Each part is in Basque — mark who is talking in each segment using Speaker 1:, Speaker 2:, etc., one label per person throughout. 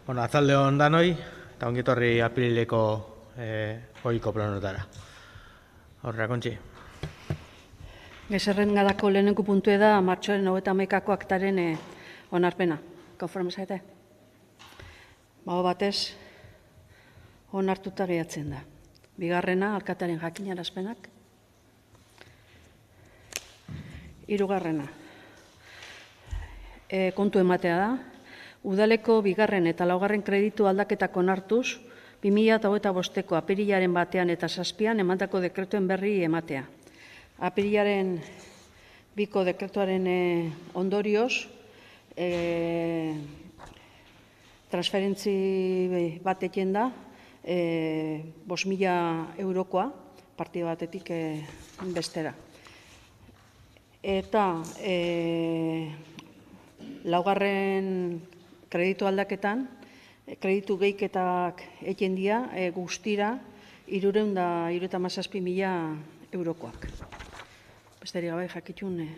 Speaker 1: Bueno, atzalde hon danoi, eta ongitorri apirileko ohiko planotara. Horrela, Kontxi.
Speaker 2: Gezerrengadako lehenengo puntu da martxoaren 31ko aktaren onarpena. Konforme zaite? Bago batez, onartuta gehatzen da. Bigarrena, alkatearen jakinarazpenak. Hirugarrena, kontu ematea da. Udaleko bigarren eta laugarren kreditu aldaketak onartuz, 2025ko apirilaren 1 eta 7 emandako dekretuen berri ematea. Apirilaren 2ko dekretuaren ondorioz, transferentzi bat egin da, 5.000 eurokoa, partida batetik bestera. Eta laugarren kreditu aldaketan, kreditu gehiketak egin dira, guztira 317.000 eurokoak. Besterik gabe jakitun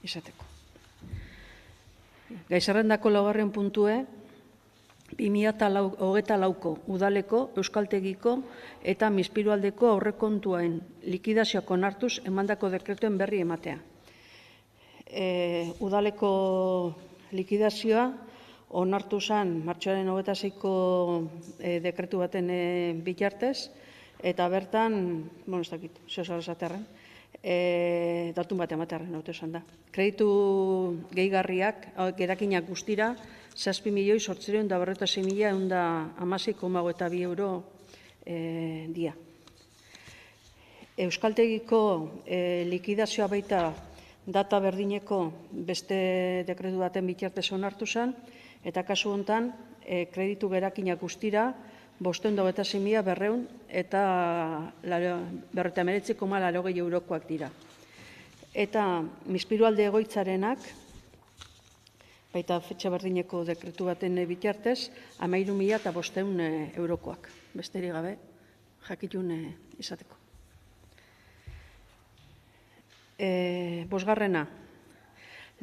Speaker 2: izateko. Gai zerrendako laugarren puntue, 2024ko udaleko, euskaltegiko eta Mispirualdeko aurrekontuen likidazioak onartuz emandako dekretuen berri ematea. Udaleko likidazioa onartu zen martxoaren 26ko dekretu baten bitartez, eta bertan, ez dakit, zehozara esaterren, datun bat ematearen haute esan da. Kreditu gehigarriak, gerakinak guztira, 7.846.116,2 euro dia. Euskaltegiko likidazioa baita data berdineko beste dekretu baten bitartez onartu zen, eta kasu honetan, kreditu gerakinak guztira, 526.200 eta 219,80 eurokoak dira. Eta Mispirualde egoitzarenak, baita fetxa berdineko dekretu baten bitartez, 13.500 eurokoak. Besterik gabe, jakitun izateko. Bosgarrena,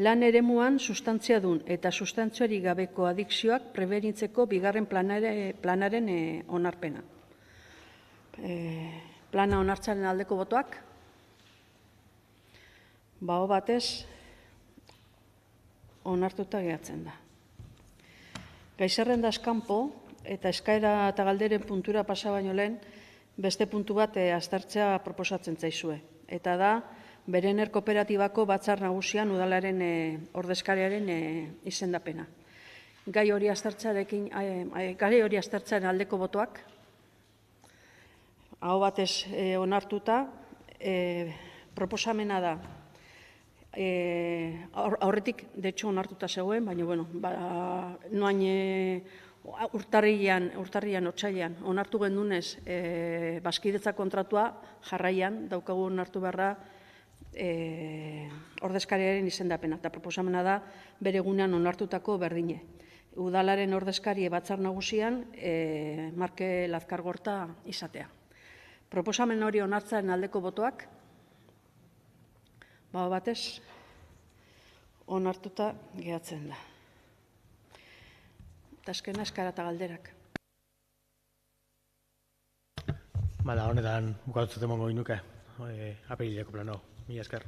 Speaker 2: lan eremuan sustantziadun eta sustantziari gabeko adikzioak prebenitzeko bigarren planaren onarpena. Plana onartzaren aldeko botoak? Bago batez, onartuta gehatzen da. Gai zerrendaz kanpo eta eskaera eta galderen puntura pasa baino lehen, beste puntu bat aztertzea proposatzen zaizue. Eta da, Berener Kooperatibako batzar nagusian udalaren ordezkariaren izendapena. Gai hori aztertzearen aldeko botoak, aho batez onartuta, proposamena da, aurretik, de hecho, onartuta zegoen, baina, noain urtarrian, otsailean, onartu gendunez, bazkidetza kontratua jarraian, daukagu onartu beharra, ordezkariaren izendapena, eta proposamena da bere egunean onartutako berdine. Udalaren ordezkari batzar nagusian Marke Lazkargorta izatea. Proposamen hori onartzaren aldeko botoak, bago batez, onartuta gehatzen da. Eta azkena eskara eta galderak.
Speaker 1: Honetan bukatutzat emongo inuke, apirileko plano. Mila esker.